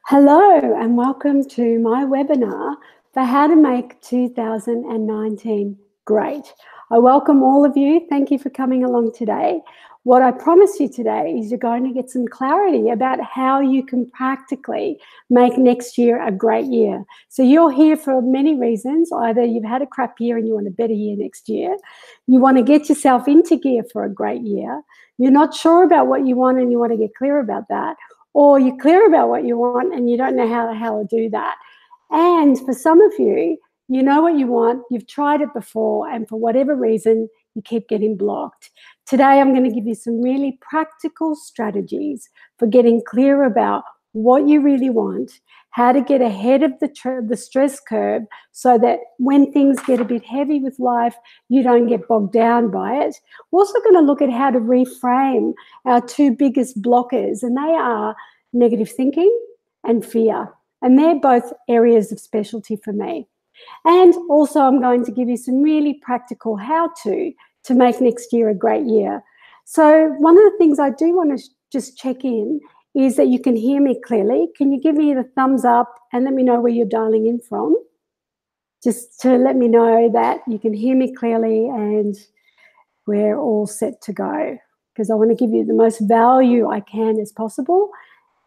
Hello and welcome to my webinar for how to make 2019 great. I welcome all of you. Thank you for coming along today. What I promise you today is you're going to get some clarity about how you can practically make next year a great year. So you're here for many reasons. Either you've had a crap year and you want a better year next year. You want to get yourself into gear for a great year. You're not sure about what you want and you want to get clear about that. Or you're clear about what you want and you don't know how the hell to do that. And for some of you, you know what you want, you've tried it before, and for whatever reason, you keep getting blocked. Today, I'm going to give you some really practical strategies for getting clear about what you really want, how to get ahead of the stress curve so that when things get a bit heavy with life, you don't get bogged down by it. We're also going to look at how to reframe our two biggest blockers, and they are negative thinking and fear. And they're both areas of specialty for me. And also I'm going to give you some really practical how-to make next year a great year. So one of the things I do want to just check in is that you can hear me clearly. Can you give me the thumbs up and let me know where you're dialing in from? Just to let me know that you can hear me clearly and we're all set to go, because I want to give you the most value I can as possible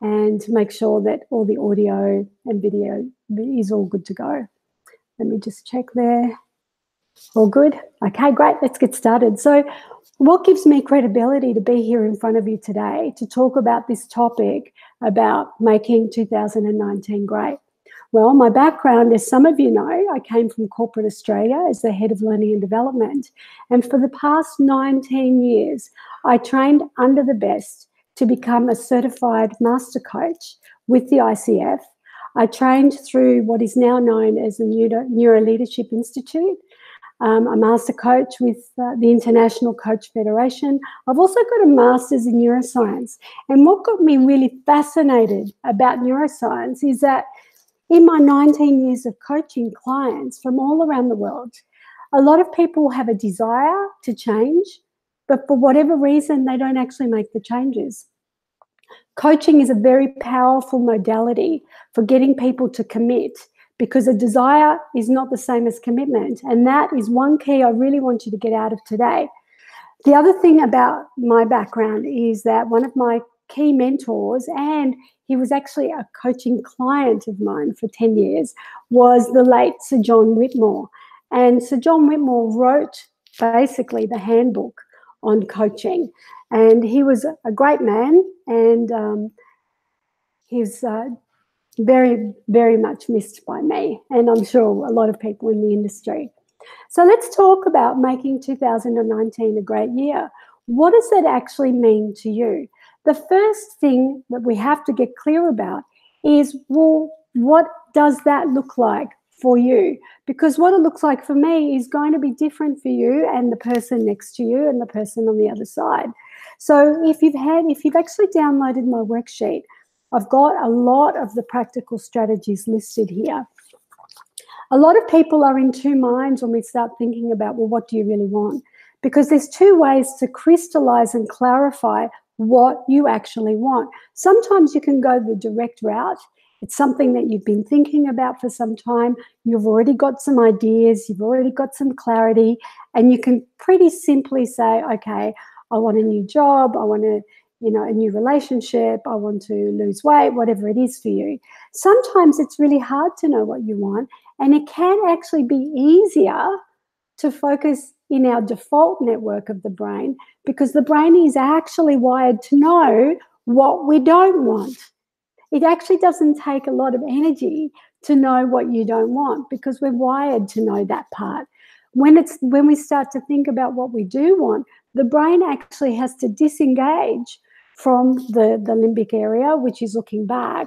and make sure that all the audio and video is all good to go. Let me just check there. All good? Okay, great. Let's get started. So what gives me credibility to be here in front of you today to talk about this topic about making 2019 great? Well, my background, as some of you know, I came from corporate Australia as the head of learning and development. And for the past 19 years, I trained under the best to become a certified master coach with the ICF. I trained through what is now known as the Neuro Leadership Institute. A master coach with the International Coach Federation. I've also got a master's in neuroscience. And what got me really fascinated about neuroscience is that in my 19 years of coaching clients from all around the world, a lot of people have a desire to change, but for whatever reason, they don't actually make the changes. Coaching is a very powerful modality for getting people to commit, because a desire is not the same as commitment. And that is one key I really want you to get out of today. The other thing about my background is that one of my key mentors, and he was actually a coaching client of mine for 10 years, was the late Sir John Whitmore. And Sir John Whitmore wrote basically the handbook on coaching. And he was a great man, and he's very, very much missed by me, and I'm sure a lot of people in the industry. So let's talk about making 2019 a great year. What does that actually mean to you? The first thing that we have to get clear about is, well, what does that look like for you? Because what it looks like for me is going to be different for you and the person next to you and the person on the other side. So if you've actually downloaded my worksheet, I've got a lot of the practical strategies listed here. A lot of people are in two minds when we start thinking about, well, what do you really want? Because there's two ways to crystallize and clarify what you actually want. Sometimes you can go the direct route. It's something that you've been thinking about for some time. You've already got some ideas. You've already got some clarity. And you can pretty simply say, okay, I want a new job. I want a new relationship, I want to lose weight, whatever it is for you. Sometimes it's really hard to know what you want, and it can actually be easier to focus in our default network of the brain, because the brain is actually wired to know what we don't want. It actually doesn't take a lot of energy to know what you don't want, because we're wired to know that part. When we start to think about what we do want, the brain actually has to disengage from the limbic area, which is looking back,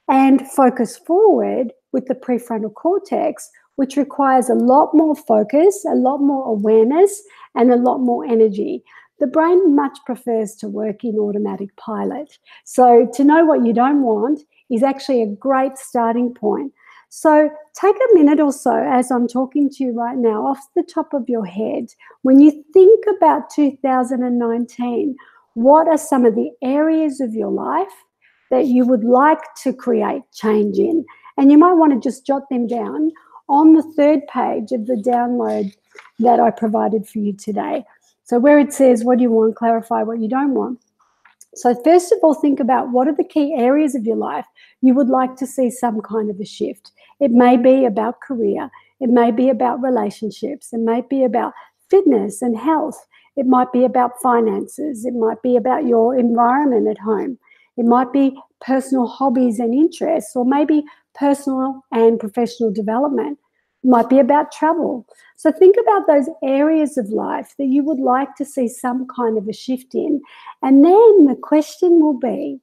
and focus forward with the prefrontal cortex, which requires a lot more focus, a lot more awareness, and a lot more energy. The brain much prefers to work in automatic pilot. So to know what you don't want is actually a great starting point. So take a minute or so as I'm talking to you right now, off the top of your head, when you think about 2019, what are some of the areas of your life that you would like to create change in. And you might want to just jot them down on the 3rd page of the download that I provided for you today. So where it says, what do you want, clarify what you don't want. So first of all, think about what are the key areas of your life you would like to see some kind of a shift. It may be about career. It may be about relationships. It may be about fitness and health. It might be about finances. It might be about your environment at home. It might be personal hobbies and interests, or maybe personal and professional development. It might be about travel. So think about those areas of life that you would like to see some kind of a shift in. And then the question will be,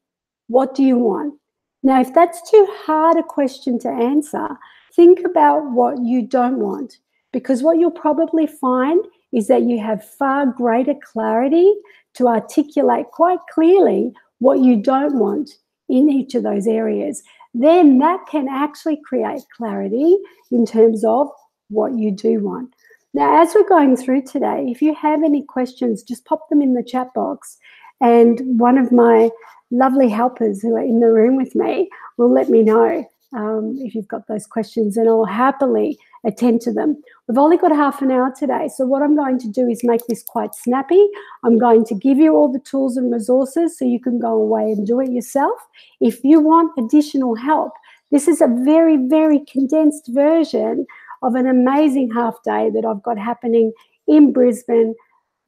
what do you want? Now, if that's too hard a question to answer, think about what you don't want, because what you'll probably find is that you have far greater clarity to articulate quite clearly what you don't want in each of those areas. Then that can actually create clarity in terms of what you do want. Now, as we're going through today, if you have any questions, just pop them in the chat box, and one of my lovely helpers who are in the room with me will let me know if you've got those questions, and I'll happily attend to them. We've only got half an hour today, so what I'm going to do is make this quite snappy. I'm going to give you all the tools and resources so you can go away and do it yourself. If you want additional help, this is a very, very condensed version of an amazing half day that I've got happening in Brisbane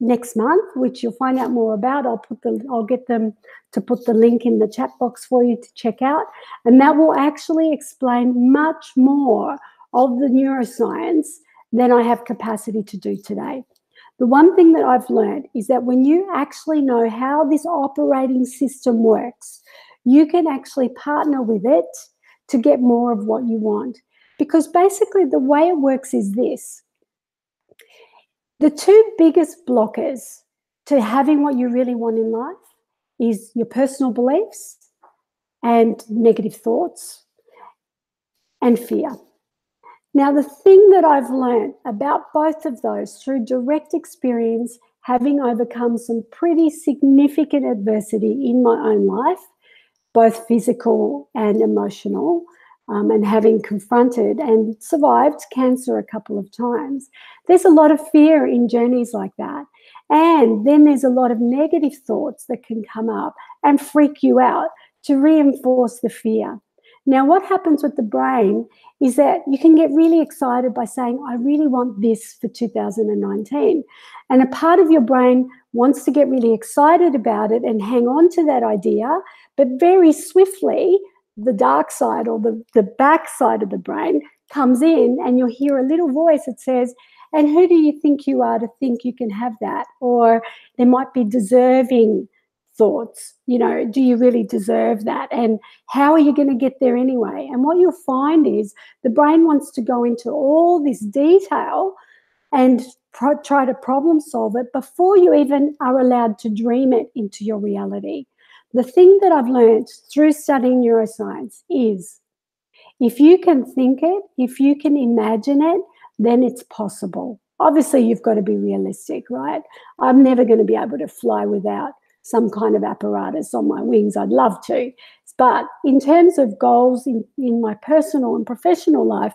next month, which you'll find out more about. I'll get them to put the link in the chat box for you to check out, and that will actually explain much more of the neuroscience than I have capacity to do today. The one thing that I've learned is that when you actually know how this operating system works, you can actually partner with it to get more of what you want. Because basically the way it works is this. The 2 biggest blockers to having what you really want in life is your personal beliefs and negative thoughts and fear. Now, the thing that I've learned about both of those through direct experience, having overcome some pretty significant adversity in my own life, both physical and emotional, and having confronted and survived cancer a couple of times, there's a lot of fear in journeys like that. And then there's a lot of negative thoughts that can come up and freak you out to reinforce the fear. Now, what happens with the brain is that you can get really excited by saying, I really want this for 2019. And a part of your brain wants to get really excited about it and hang on to that idea, but very swiftly, the dark side or the back side of the brain comes in, and you'll hear a little voice that says, and who do you think you are to think you can have that? Or there might be deserving thoughts, do you really deserve that? And how are you going to get there anyway? And what you'll find is the brain wants to go into all this detail and try to problem solve it before you even are allowed to dream it into your reality. The thing that I've learned through studying neuroscience is if you can think it, if you can imagine it, then it's possible. Obviously, you've got to be realistic, right? I'm never going to be able to fly without some kind of apparatus on my wings. I'd love to. But in terms of goals in my personal and professional life,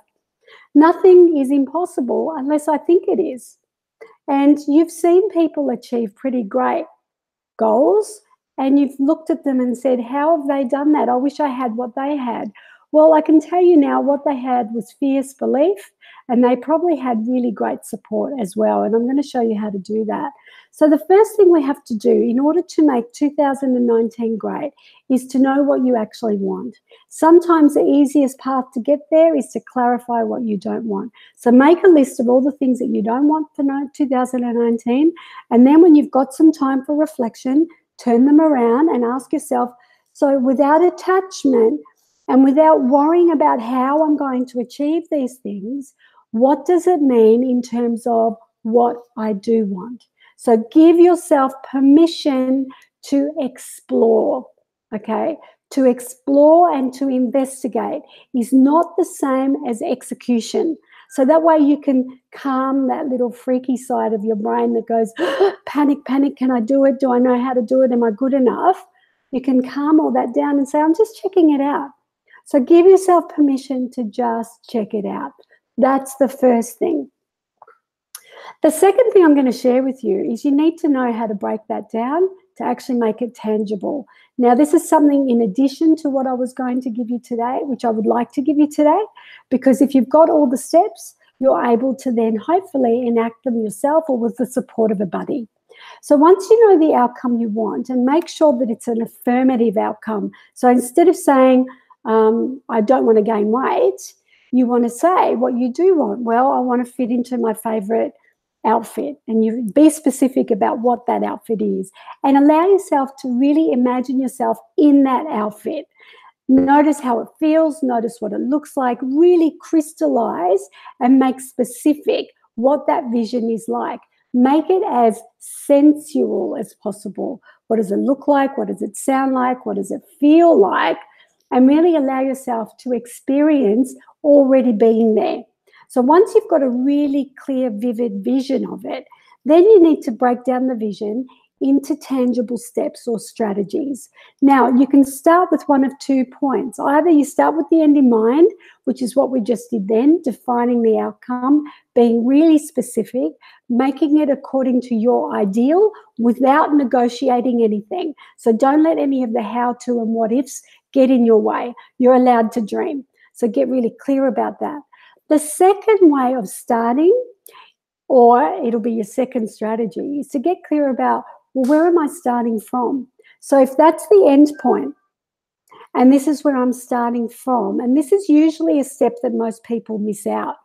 nothing is impossible unless I think it is. And you've seen people achieve pretty great goals, and you've looked at them and said, how have they done that? I wish I had what they had. Well, I can tell you now what they had was fierce belief, and they probably had really great support as well. And I'm going to show you how to do that. So the first thing we have to do in order to make 2019 great is to know what you actually want. Sometimes the easiest path to get there is to clarify what you don't want. So make a list of all the things that you don't want for 2019. And then when you've got some time for reflection, turn them around and ask yourself, so without attachment and without worrying about how I'm going to achieve these things, what does it mean in terms of what I do want? So give yourself permission to explore, okay? To explore and to investigate is not the same as execution. So that way you can calm that little freaky side of your brain that goes, panic, panic, can I do it? Do I know how to do it? Am I good enough? You can calm all that down and say, I'm just checking it out. So give yourself permission to just check it out. That's the first thing. The second thing I'm going to share with you is you need to know how to break that down to actually make it tangible. Now, this is something in addition to what I was going to give you today, which I would like to give you today, because if you've got all the steps, you're able to then hopefully enact them yourself or with the support of a buddy. So once you know the outcome you want, and make sure that it's an affirmative outcome. So instead of saying, I don't want to gain weight, you want to say what you do want. Well, I want to fit into my favorite outfit, and you be specific about what that outfit is, and allow yourself to really imagine yourself in that outfit. Notice how it feels, notice what it looks like, really crystallize and make specific what that vision is like. Make it as sensual as possible. What does it look like? What does it sound like? What does it feel like? And really allow yourself to experience already being there. So once you've got a really clear, vivid vision of it, then you need to break down the vision into tangible steps or strategies. Now, you can start with one of 2 points. Either you start with the end in mind, which is what we just did then, defining the outcome, being really specific, making it according to your ideal without negotiating anything. So don't let any of the how-to and what-ifs get in your way. You're allowed to dream. So get really clear about that. The second way of starting, or it'll be your second strategy, is to get clear about, well, where am I starting from? So if that's the end point, and this is where I'm starting from, and this is usually a step that most people miss out.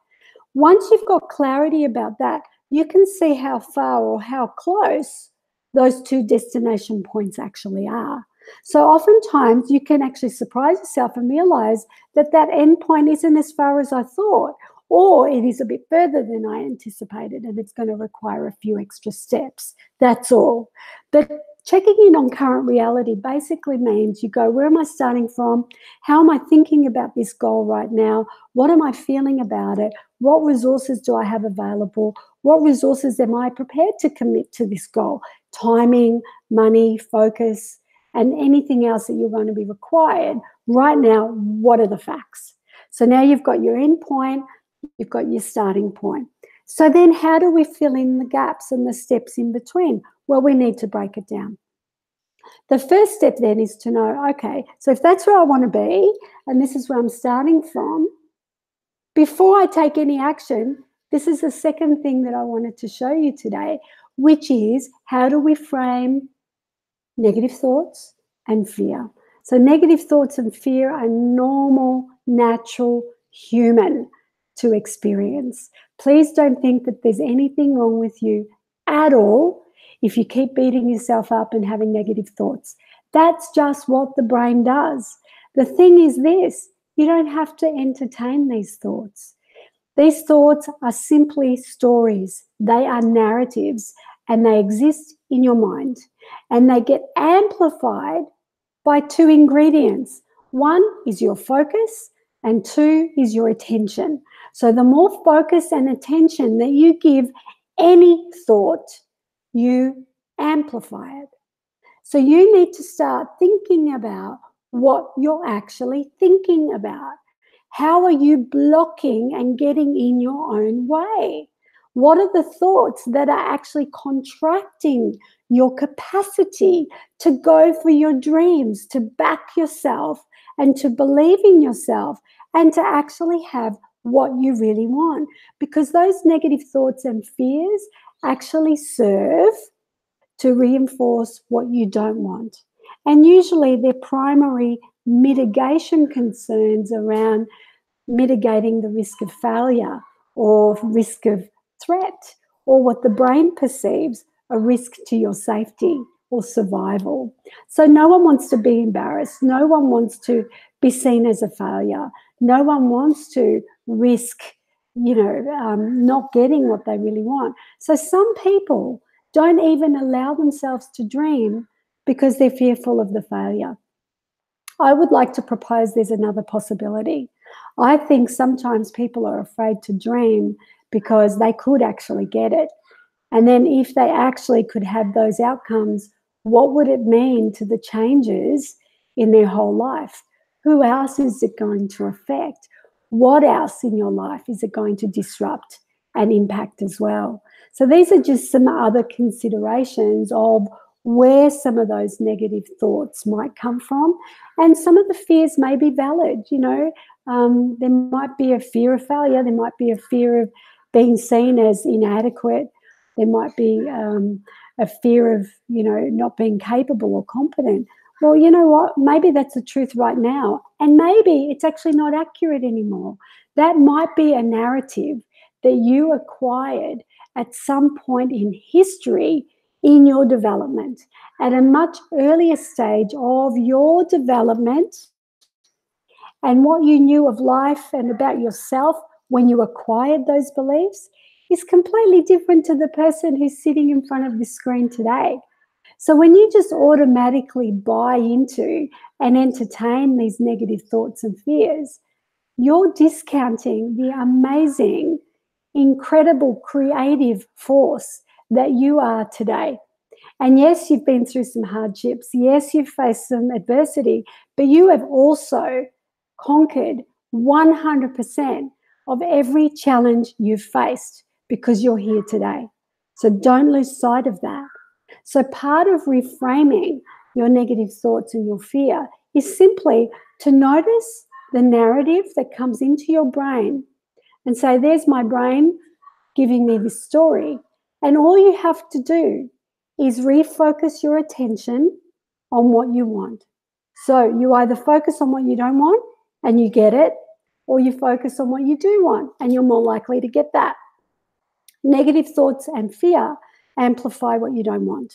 Once you've got clarity about that, you can see how far or how close those 2 destination points actually are. So oftentimes you can actually surprise yourself and realize that that end point isn't as far as I thought, or it is a bit further than I anticipated, and it's going to require a few extra steps. That's all. But checking in on current reality basically means you go, where am I starting from? How am I thinking about this goal right now? What am I feeling about it? What resources do I have available? What resources am I prepared to commit to this goal? Timing, money, focus, and anything else that you're going to be required. Right now, what are the facts? So now you've got your end point, you've got your starting point. So then how do we fill in the gaps and the steps in between? Well, we need to break it down. The first step then is to know, okay, so if that's where I want to be, and this is where I'm starting from, before I take any action, this is the second thing that I wanted to show you today, which is how do we frame negative thoughts and fear. So negative thoughts and fear are normal, natural, human to experience. Please don't think that there's anything wrong with you at all if you keep beating yourself up and having negative thoughts. That's just what the brain does. The thing is this, you don't have to entertain these thoughts. These thoughts are simply stories. They are narratives, and they exist in your mind, and they get amplified by 2 ingredients. 1 is your focus, and 2 is your attention. So the more focus and attention that you give any thought, you amplify it. So you need to start thinking about what you're actually thinking about. How are you blocking and getting in your own way? What are the thoughts that are actually contracting your capacity to go for your dreams, to back yourself and to believe in yourself and to actually have what you really want? Because those negative thoughts and fears actually serve to reinforce what you don't want. And usually they're primary mitigation concerns around mitigating the risk of failure or risk of threat, or what the brain perceives a risk to your safety or survival. So no one wants to be embarrassed. No one wants to be seen as a failure. No one wants to risk, not getting what they really want. So some people don't even allow themselves to dream because they're fearful of the failure. I would like to propose there's another possibility. I think sometimes people are afraid to dream because they could actually get it. And then if they actually could have those outcomes, What would it mean to the changes in their whole life? Who else is it going to affect? What else in your life is it going to disrupt and impact as well? So these are just some other considerations of where some of those negative thoughts might come from. And some of the fears may be valid. There might be a fear of failure. There might be a fear of being seen as inadequate. There might be a fear of, not being capable or competent. Well, you know what? Maybe that's the truth right now. And maybe it's actually not accurate anymore. That might be a narrative that you acquired at some point in history in your development, at a much earlier stage of your development, and what you knew of life and about yourself when you acquired those beliefs is completely different to the person who's sitting in front of the screen today. So when you just automatically buy into and entertain these negative thoughts and fears, you're discounting the amazing, incredible, creative force that you are today. And yes, you've been through some hardships. Yes, you've faced some adversity, but you have also conquered 100% of every challenge you've faced because you're here today. So don't lose sight of that. So part of reframing your negative thoughts and your fear is simply to notice the narrative that comes into your brain and say, there's my brain giving me this story. And all you have to do is refocus your attention on what you want. So you either focus on what you don't want and you get it, or you focus on what you do want and you're more likely to get that. Negative thoughts and fear amplify what you don't want.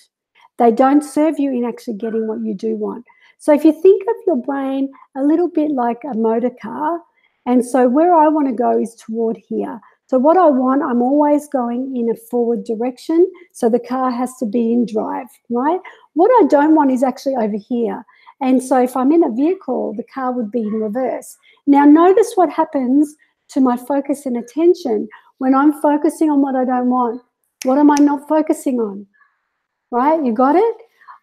They don't serve you in actually getting what you do want. So if you think of your brain a little bit like a motor car, and so where I want to go is toward here. So what I want, I'm always going in a forward direction, so the car has to be in drive, right? What I don't want is actually over here. And so if I'm in a vehicle, the car would be in reverse. Now notice what happens to my focus and attention when I'm focusing on what I don't want. What am I not focusing on? Right? You got it?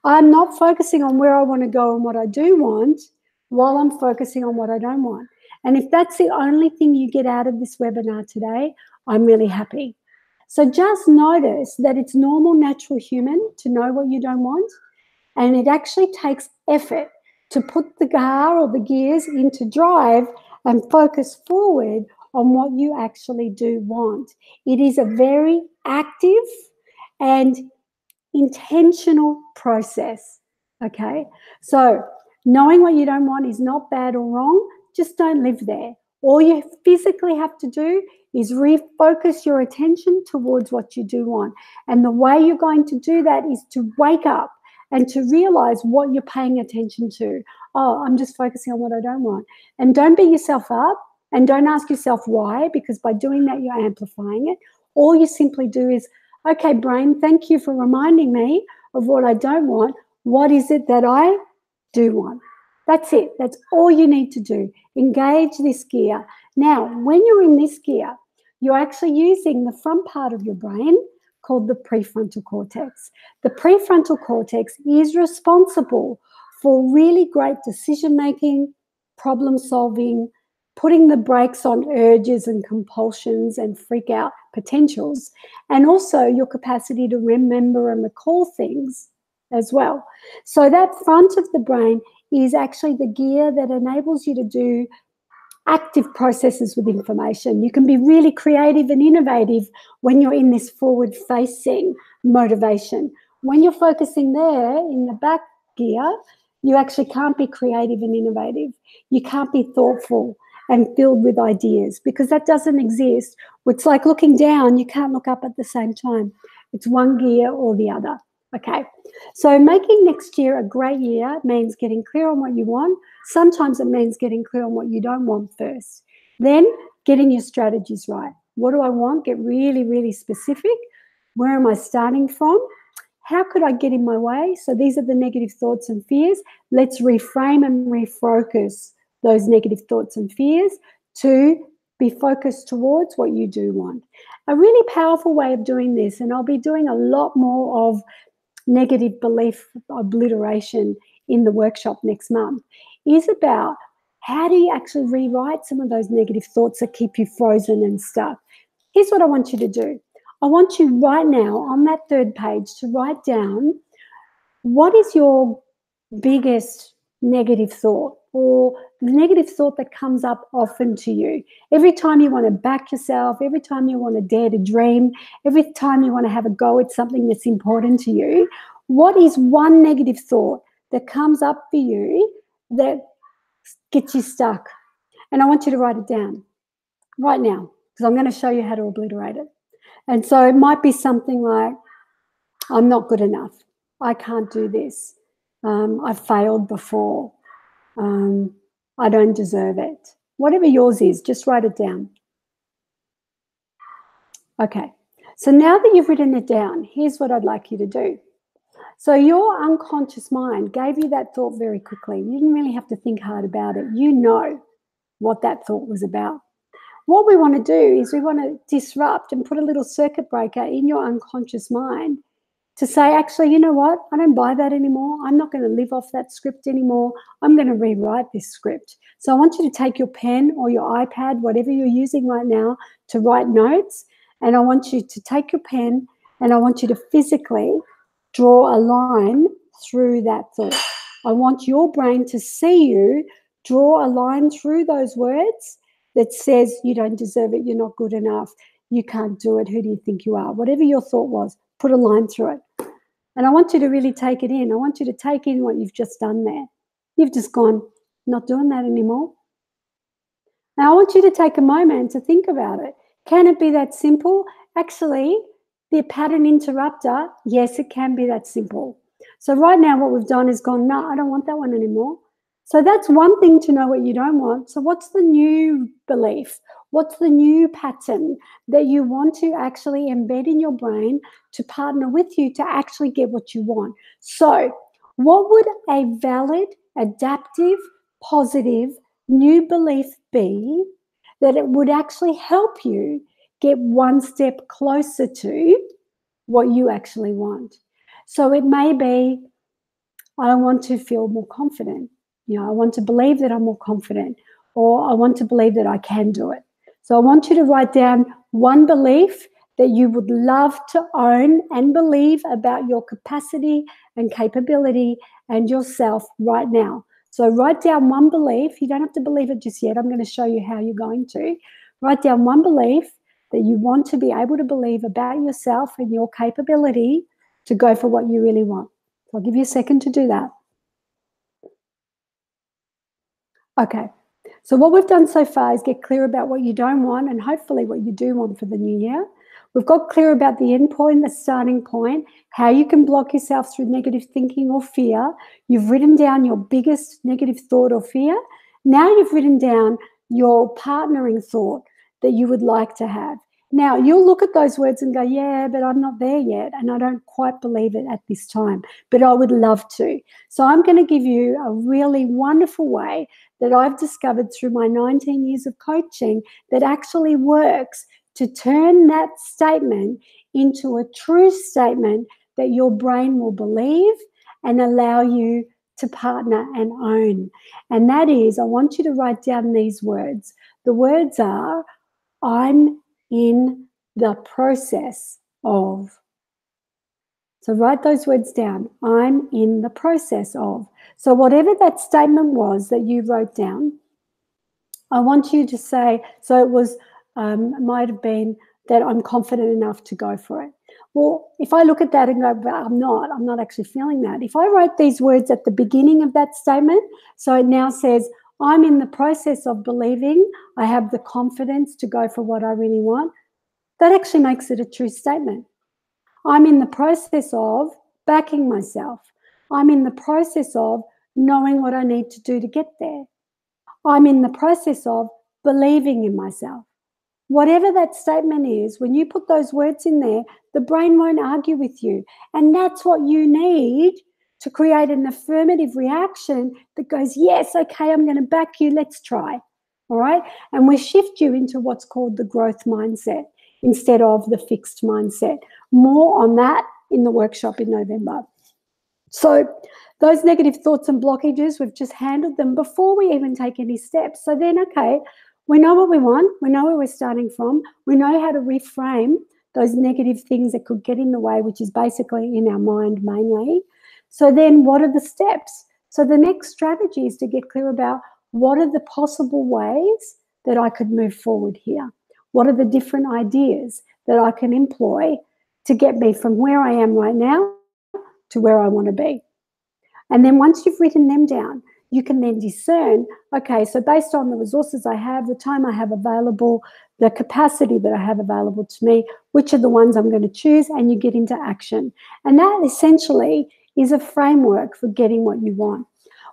I'm not focusing on where I want to go and what I do want while I'm focusing on what I don't want. And if that's the only thing you get out of this webinar today, I'm really happy. So just notice that it's normal, natural human to know what you don't want. And it actually takes effort to put the car or the gears into drive and focus forward on what you actually do want. It is a very active and intentional process, okay? So knowing what you don't want is not bad or wrong, just don't live there. All you physically have to do is refocus your attention towards what you do want. And the way you're going to do that is to wake up and to realize what you're paying attention to. Oh, I'm just focusing on what I don't want. And don't beat yourself up and don't ask yourself why, because by doing that, you're amplifying it. All you simply do is, okay, brain, thank you for reminding me of what I don't want. What is it that I do want? That's it. That's all you need to do. Engage this gear. Now, when you're in this gear, you're actually using the front part of your brain called the prefrontal cortex. The prefrontal cortex is responsible for really great decision-making, problem-solving, putting the brakes on urges and compulsions and freak-out potentials, and also your capacity to remember and recall things as well. So that front of the brain is actually the gear that enables you to do active processes with information. You can be really creative and innovative when you're in this forward-facing motivation. When you're focusing there in the back gear, you actually can't be creative and innovative. You can't be thoughtful and filled with ideas because that doesn't exist. It's like looking down, you can't look up at the same time. It's one gear or the other. Okay, so making next year a great year means getting clear on what you want. Sometimes it means getting clear on what you don't want first. Then getting your strategies right. What do I want? Get really, really specific. Where am I starting from? How could I get in my way? So these are the negative thoughts and fears. Let's reframe and refocus those negative thoughts and fears to be focused towards what you do want. A really powerful way of doing this, and I'll be doing a lot more of negative belief obliteration in the workshop next month is about how do you actually rewrite some of those negative thoughts that keep you frozen and stuck. Here's what I want you to do. I want you right now on that third page to write down what is your biggest negative thought, or the negative thought that comes up often to you. Every time you want to back yourself, every time you want to dare to dream, every time you want to have a go at something that's important to you, what is one negative thought that comes up for you that gets you stuck? And I want you to write it down right now, because I'm going to show you how to obliterate it. And so it might be something like, I'm not good enough. I can't do this. I've failed before. I don't deserve it. Whatever yours is, just write it down. Okay. So now that you've written it down, here's what I'd like you to do. So your unconscious mind gave you that thought very quickly. You didn't really have to think hard about it. You know what that thought was about. What we want to do is we want to disrupt and put a little circuit breaker in your unconscious mind to say, actually, you know what? I don't buy that anymore. I'm not going to live off that script anymore. I'm going to rewrite this script. So I want you to take your pen or your iPad, whatever you're using right now, to write notes. And I want you to take your pen and I want you to physically draw a line through that thought. I want your brain to see you draw a line through those words that says you don't deserve it, you're not good enough, you can't do it, who do you think you are? Whatever your thought was, put a line through it. And I want you to really take it in. I want you to take in what you've just done there. You've just gone, not doing that anymore. Now I want you to take a moment to think about it. Can it be that simple? Actually, the pattern interrupter, yes, it can be that simple. So right now what we've done is gone, no, I don't want that one anymore. So that's one thing to know what you don't want. So what's the new belief? What's the new pattern that you want to actually embed in your brain to partner with you to actually get what you want? So what would a valid, adaptive, positive new belief be that it would actually help you get one step closer to what you actually want? So it may be, I want to feel more confident. You know, I want to believe that I'm more confident, or I want to believe that I can do it. So I want you to write down one belief that you would love to own and believe about your capacity and capability and yourself right now. So write down one belief. You don't have to believe it just yet. I'm going to show you how you're going to. Write down one belief that you want to be able to believe about yourself and your capability to go for what you really want. So I'll give you a second to do that. Okay, so what we've done so far is get clear about what you don't want and hopefully what you do want for the new year. We've got clear about the end point, the starting point, how you can block yourself through negative thinking or fear. You've written down your biggest negative thought or fear. Now you've written down your partnering thought that you would like to have. Now, you'll look at those words and go, yeah, but I'm not there yet, and I don't quite believe it at this time, but I would love to. So I'm going to give you a really wonderful way that I've discovered through my 19 years of coaching that actually works to turn that statement into a true statement that your brain will believe and allow you to partner and own. And that is, I want you to write down these words. The words are, I'm in the process of. So write those words down. I'm in the process of. So whatever that statement was that you wrote down, I want you to say, so it was, might have been that I'm confident enough to go for it. Well, if I look at that and go, but I'm not actually feeling that. If I write these words at the beginning of that statement, so it now says, I'm in the process of believing I have the confidence to go for what I really want, that actually makes it a true statement. I'm in the process of backing myself. I'm in the process of knowing what I need to do to get there. I'm in the process of believing in myself. Whatever that statement is, when you put those words in there, the brain won't argue with you. And that's what you need to create an affirmative reaction that goes, yes, okay, I'm going to back you, let's try. All right? And we shift you into what's called the growth mindset instead of the fixed mindset. More on that in the workshop in November. So those negative thoughts and blockages, we've just handled them before we even take any steps. So then, okay, we know what we want. We know where we're starting from. We know how to reframe those negative things that could get in the way, which is basically in our mind mainly. So then what are the steps? So the next strategy is to get clear about what are the possible ways that I could move forward here? What are the different ideas that I can employ to get me from where I am right now to where I want to be? And then once you've written them down, you can then discern, okay, so based on the resources I have, the time I have available, the capacity that I have available to me, which are the ones I'm going to choose, and you get into action. And that essentially is a framework for getting what you want.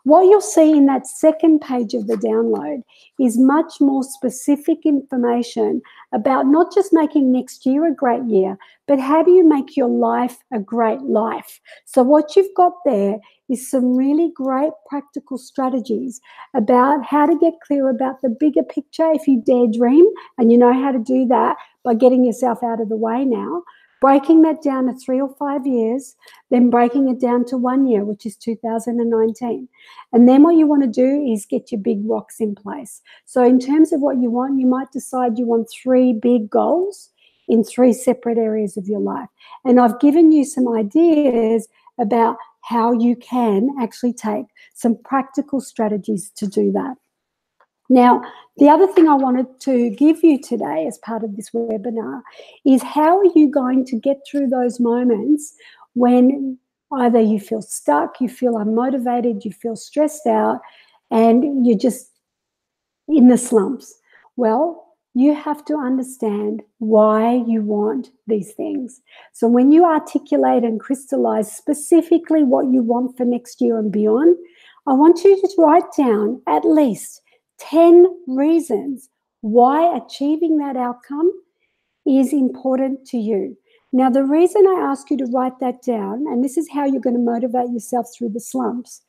What you'll see in that second page of the download is much more specific information about not just making next year a great year, but how do you make your life a great life? So what you've got there is some really great practical strategies about how to get clear about the bigger picture if you dare dream, and you know how to do that by getting yourself out of the way now. Breaking that down to 3 or 5 years, then breaking it down to 1 year, which is 2019. And then what you want to do is get your big rocks in place. So in terms of what you want, you might decide you want 3 big goals in 3 separate areas of your life. And I've given you some ideas about how you can actually take some practical strategies to do that. Now, the other thing I wanted to give you today as part of this webinar is how are you going to get through those moments when either you feel stuck, you feel unmotivated, you feel stressed out, and you're just in the slumps. Well, you have to understand why you want these things. So when you articulate and crystallize specifically what you want for next year and beyond, I want you to write down at least 10 reasons why achieving that outcome is important to you. Now, the reason I ask you to write that down, and this is how you're going to motivate yourself through the slumps,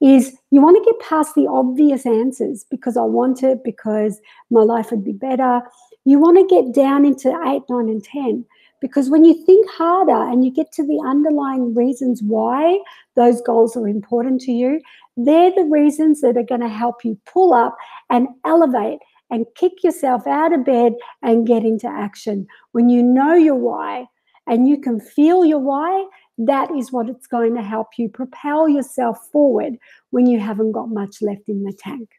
is you want to get past the obvious answers, because I want it, because my life would be better. You want to get down into 8, 9, and 10, because when you think harder and you get to the underlying reasons why those goals are important to you, they're the reasons that are going to help you pull up and elevate and kick yourself out of bed and get into action. When you know your why and you can feel your why, that is what it's going to help you propel yourself forward when you haven't got much left in the tank.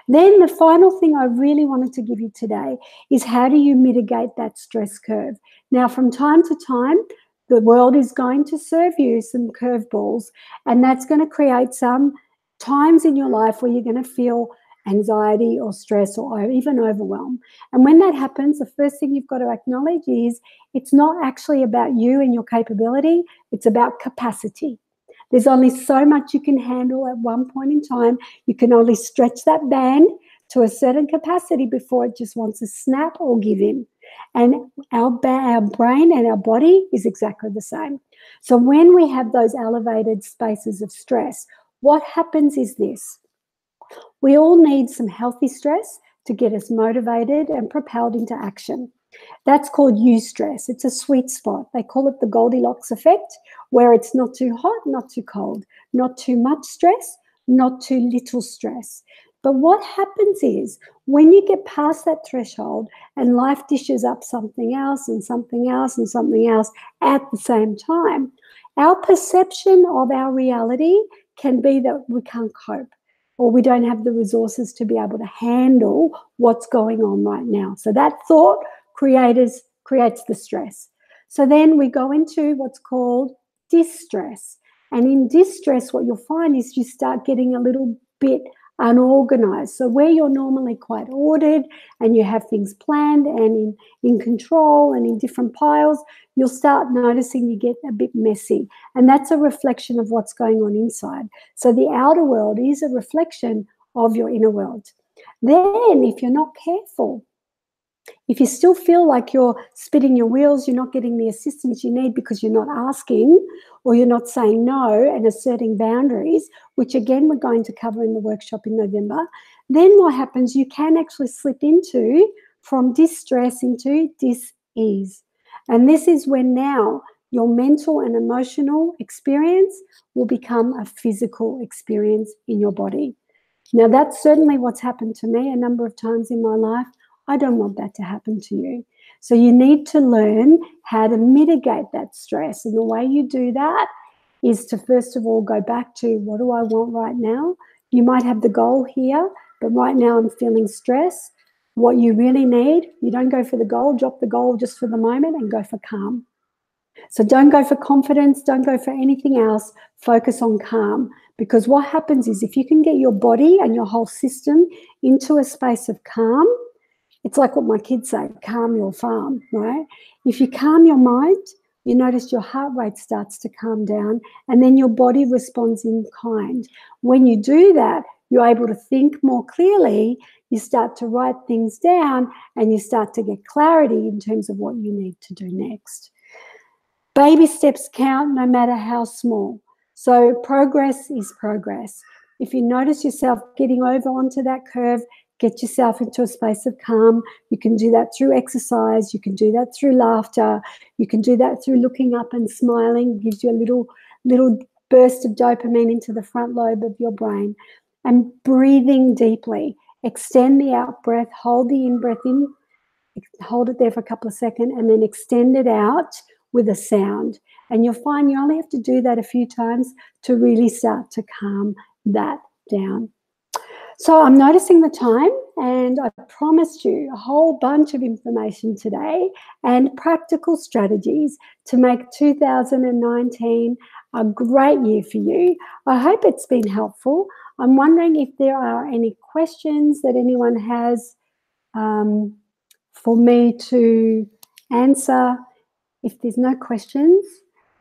Then the final thing I really wanted to give you today is how do you mitigate that stress curve? Now, from time to time, the world is going to serve you some curveballs, and that's going to create some times in your life where you're going to feel anxiety or stress or even overwhelm. And when that happens, the first thing you've got to acknowledge is it's not actually about you and your capability, it's about capacity. There's only so much you can handle at one point in time. You can only stretch that band to a certain capacity before it just wants to snap or give in. And our brain and our body is exactly the same. So when we have those elevated spaces of stress, what happens is this. We all need some healthy stress to get us motivated and propelled into action. That's called eustress. It's a sweet spot. They call it the Goldilocks effect, where it's not too hot, not too cold, not too much stress, not too little stress. But what happens is when you get past that threshold and life dishes up something else and something else and something else at the same time, our perception of our reality can be that we can't cope, or we don't have the resources to be able to handle what's going on right now. So that thought creates the stress. So then we go into what's called distress. And in distress, what you'll find is you start getting a little bit unorganized. So where you're normally quite ordered and you have things planned and in control and in different piles, you'll start noticing you get a bit messy. And that's a reflection of what's going on inside. So the outer world is a reflection of your inner world. Then, if you're not careful, if you still feel like you're spinning your wheels, you're not getting the assistance you need because you're not asking, or you're not saying no and asserting boundaries, which again we're going to cover in the workshop in November, then what happens, you can actually slip into from distress into dis-ease. And this is when now your mental and emotional experience will become a physical experience in your body. Now, that's certainly what's happened to me a number of times in my life. I don't want that to happen to you. So you need to learn how to mitigate that stress. And the way you do that is to, first of all, go back to, what do I want right now? You might have the goal here, but right now I'm feeling stress. What you really need, you don't go for the goal, drop the goal just for the moment and go for calm. So don't go for confidence, don't go for anything else, focus on calm. Because what happens is, if you can get your body and your whole system into a space of calm, it's like what my kids say, calm your farm, right? If you calm your mind, you notice your heart rate starts to calm down, and then your body responds in kind. When you do that, you're able to think more clearly, you start to write things down, and you start to get clarity in terms of what you need to do next. Baby steps count, no matter how small. So progress is progress. If you notice yourself getting over onto that curve, get yourself into a space of calm. You can do that through exercise. You can do that through laughter. You can do that through looking up and smiling. It gives you a little burst of dopamine into the front lobe of your brain. And breathing deeply. Extend the out breath. Hold the in breath in. Hold it there for a couple of seconds, and then extend it out with a sound. And you'll find you only have to do that a few times to really start to calm that down. So I'm noticing the time, and I promised you a whole bunch of information today and practical strategies to make 2019 a great year for you. I hope it's been helpful. I'm wondering if there are any questions that anyone has for me to answer. If there's no questions,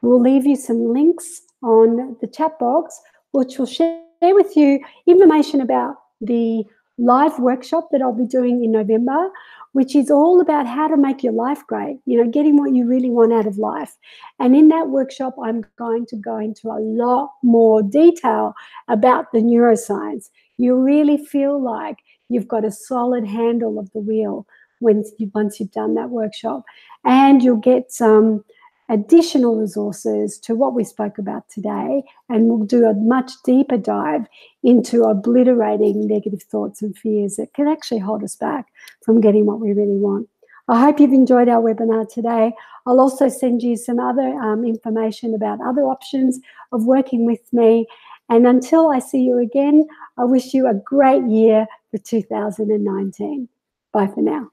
we'll leave you some links on the chat box, which will share with you information about the live workshop that I'll be doing in November, which is all about how to make your life great, getting what you really want out of life. And in that workshop, I'm going to go into a lot more detail about the neuroscience. You really feel like you've got a solid handle of the wheel once you've done that workshop. And you'll get some additional resources to what we spoke about today, and we'll do a much deeper dive into obliterating negative thoughts and fears that can actually hold us back from getting what we really want. I hope you've enjoyed our webinar today. I'll also send you some other information about other options of working with me. And until I see you again, I wish you a great year for 2019. Bye for now.